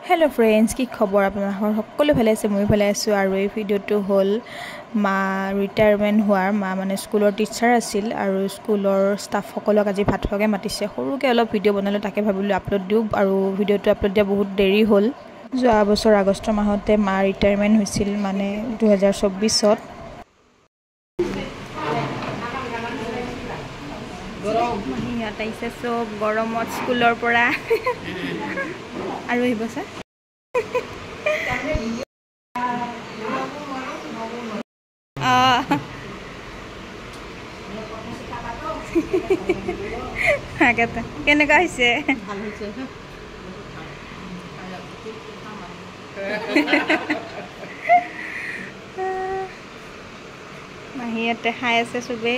hello friends की खबर आपनार सकलो भाले आछे मैं भाले आछो आरो এই ভিডিওটো হল मा रिटायरमेंट होवार मा माने स्कुলৰ টিচাৰ আছিল আৰু স্কুলৰ ষ্টাফ সকলক আজি ভাত খোৱাকে মাতিছে সৰুকে অলপ ভিডিও বনালো তাকে ভাবিলো আপলোড দিও আৰু ভিডিওটো আপলোড দিয়া বহুত দেৰি হল যোৱা বছৰ আগষ্ট মাহতে मा रिटायरमेंट হৈছিল মানে 2024 মাহিয়াত আইছে সব গৰমত স্কুলৰ পৰা আৰু এই বছৰ আগতে কেনেকা হৈছে ভাল হৈছে মাহিয়াতে খাই আছে সবে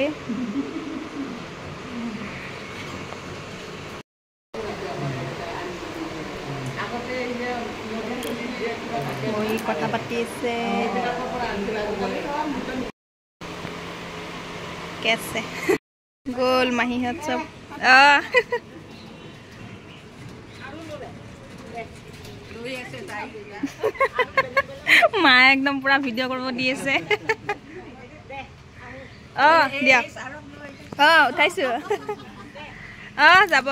ওই কথা পাতি আছে कैसे गोल माहीहत सब माँ एकदम पूरा भिडिओ करब दी আছে দিয়া উঠাইছো যাব